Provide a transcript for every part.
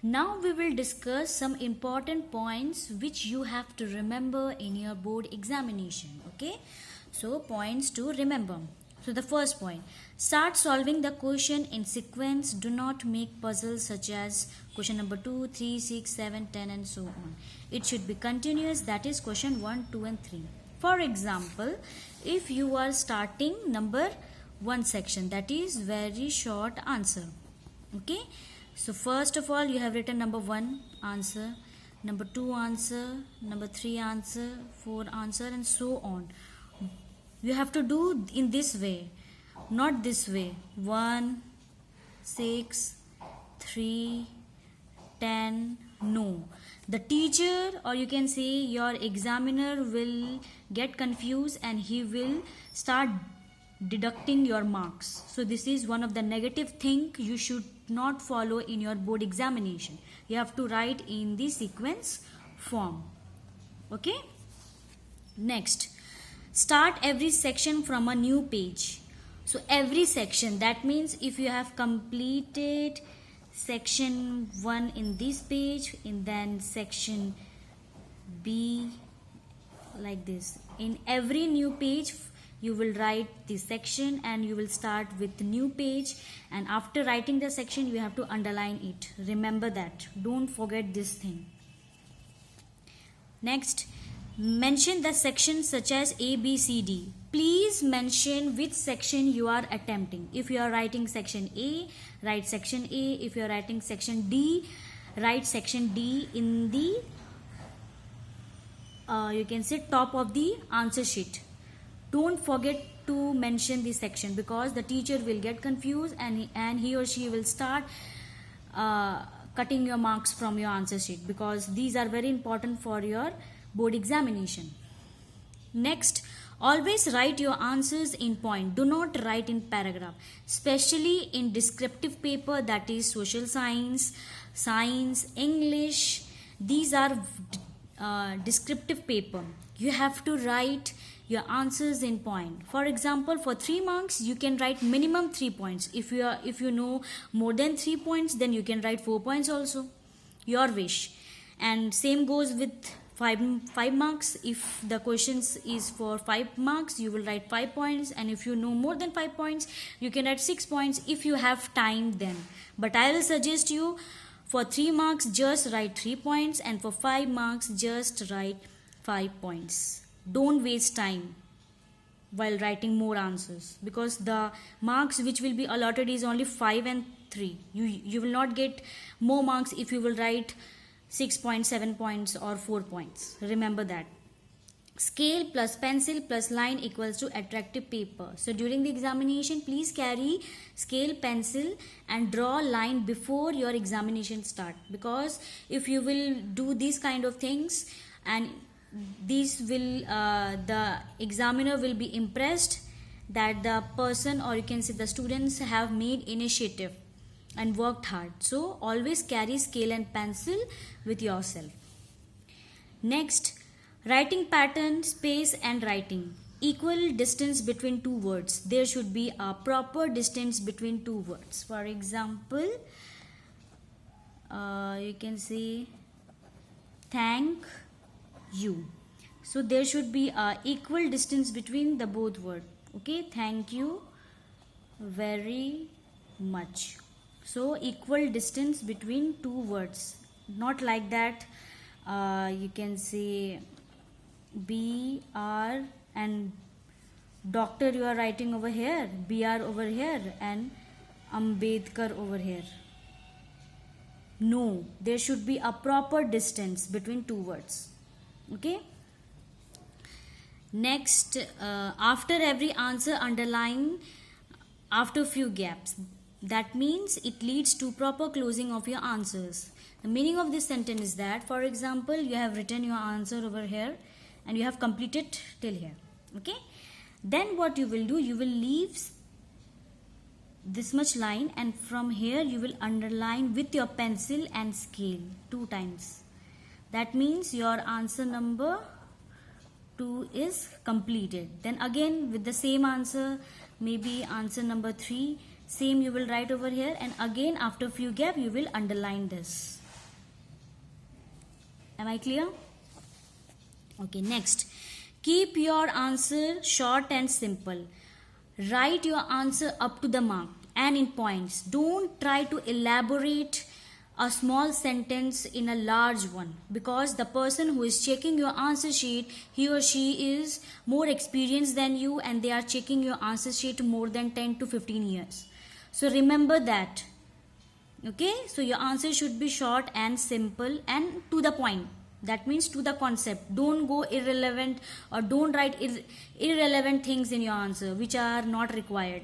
Now we will discuss some important points which you have to remember in your board examination. Okay, so points to remember. So the first point, start solving the question in sequence. Do not make puzzles such as question number 2, 3, 6, 7, 10 and so on. It should be continuous, that is question 1, 2 and 3. For example, if you are starting number 1 section, that is very short answer. Okay, so first of all you have written number 1 answer, number 2 answer, number 3 answer, 4 answer and so on. You have to do in this way, not this way. 1, 6, 3, 10. No, the teacher or you can say your examiner will get confused and he will start deducting your marks. So this is one of the negative thing you should not follow in your board examination. You have to write in the sequence form. Okay, next, start every section from a new page. So every section, that means if you have completed section 1 in this page, and then section B like this, in every new page you will write the section and you will start with the new page, and after writing the section you have to underline it. Remember that, don't forget this thing. Next, mention the sections such as A, B, C, D. Please mention which section you are attempting. If you are writing section A, write section A. If you are writing section D, write section D in the you can say top of the answer sheet. Don't forget to mention the section because the teacher will get confused and he or she will start cutting your marks from your answer sheet, because these are very important for your board examination. Next, always write your answers in point. Do not write in paragraph, especially in descriptive paper, that is social science, science, English. These are descriptive paper. You have to write your answers in point. For example, for 3 marks you can write minimum 3 points. If you know more than 3 points, then you can write 4 points also, your wish. And same goes with 5 marks. If the questions is for 5 marks, you will write 5 points, and if you know more than 5 points, you can write 6 points if you have time then. But I will suggest you, for 3 marks just write 3 points, and for 5 marks just write 5 points. Don't waste time while writing more answers, because the marks which will be allotted is only 5 and 3. You will not get more marks if you will write 6 points, 7 points or 4 points. Remember that. Scale plus pencil plus line equals to attractive paper. So during the examination, please carry scale, pencil and draw line before your examination start, because if you will do these kind of things, and these will the examiner will be impressed that the person, or you can say the students, have made initiative and worked hard. So always carry scale and pencil with yourself. Next, writing pattern, space and writing. Equal distance between 2 words. There should be a proper distance between 2 words. For example, you can say thank you. So there should be a equal distance between the both words. Okay, thank you very much. So equal distance between 2 words, not like that. You can say BR and doctor you are writing over here, BR over here and Ambedkar over here. No, there should be a proper distance between 2 words. Okay. Next, after every answer, underline after few gaps. That means it leads to proper closing of your answers. The meaning of this sentence is that, for example, you have written your answer over here and you have completed till here. Okay. Then what you will do, you will leave this much line, and from here you will underline with your pencil and scale 2 times. That means your answer number 2 is completed. Then again with the same answer, maybe answer number 3, same you will write over here, and again after few gap you will underline this. Am I clear? Okay, next. Keep your answer short and simple. Write your answer up to the mark and in points. Don't try to elaborate a small sentence in a large one, because the person who is checking your answer sheet, he or she is more experienced than you, and they are checking your answer sheet more than 10 to 15 years. So remember that. Okay, so your answer should be short and simple and to the point. That means to the concept. Don't go irrelevant, or don't write irrelevant things in your answer which are not required.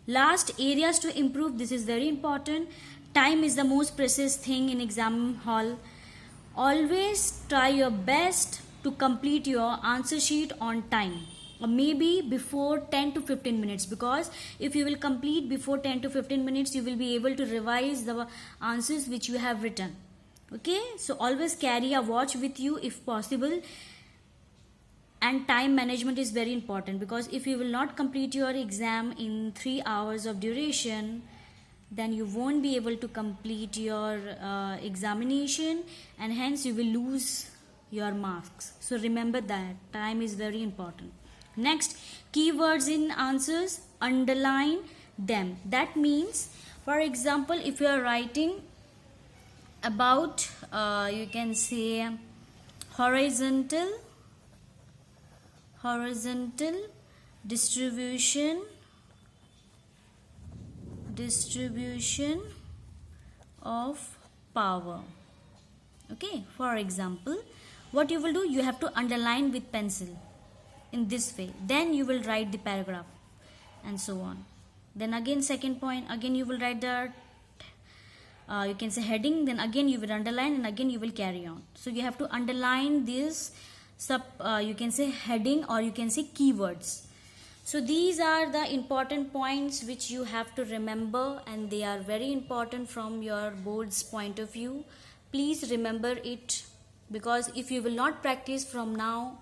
Last, areas to improve. This is very important. Time is the most precious thing in exam hall. Always try your best to complete your answer sheet on time, or maybe before 10 to 15 minutes, because if you will complete before 10 to 15 minutes, you will be able to revise the answers which you have written. Okay, so always carry a watch with you if possible. And time management is very important, because if you will not complete your exam in 3 hours of duration, then you won't be able to complete your examination, and hence you will lose your marks. So remember that time is very important. Next, keywords in answers, underline them. That means, for example, if you are writing about you can say horizontal distribution of power. Okay, for example, what you will do, you have to underline with pencil in this way, then you will write the paragraph and so on. Then again, second point, again you will write the you can say heading, then again you will underline, and again you will carry on. So you have to underline this you can say heading, or you can say keywords. So these are the important points which you have to remember, and they are very important from your board's point of view. Please remember it, because if you will not practice from now,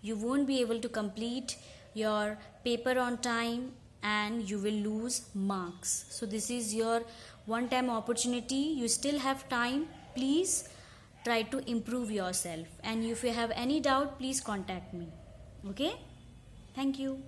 you won't be able to complete your paper on time and you will lose marks. So this is your one-time opportunity. You still have time. Please try to improve yourself, and if you have any doubt, please contact me. Okay, thank you.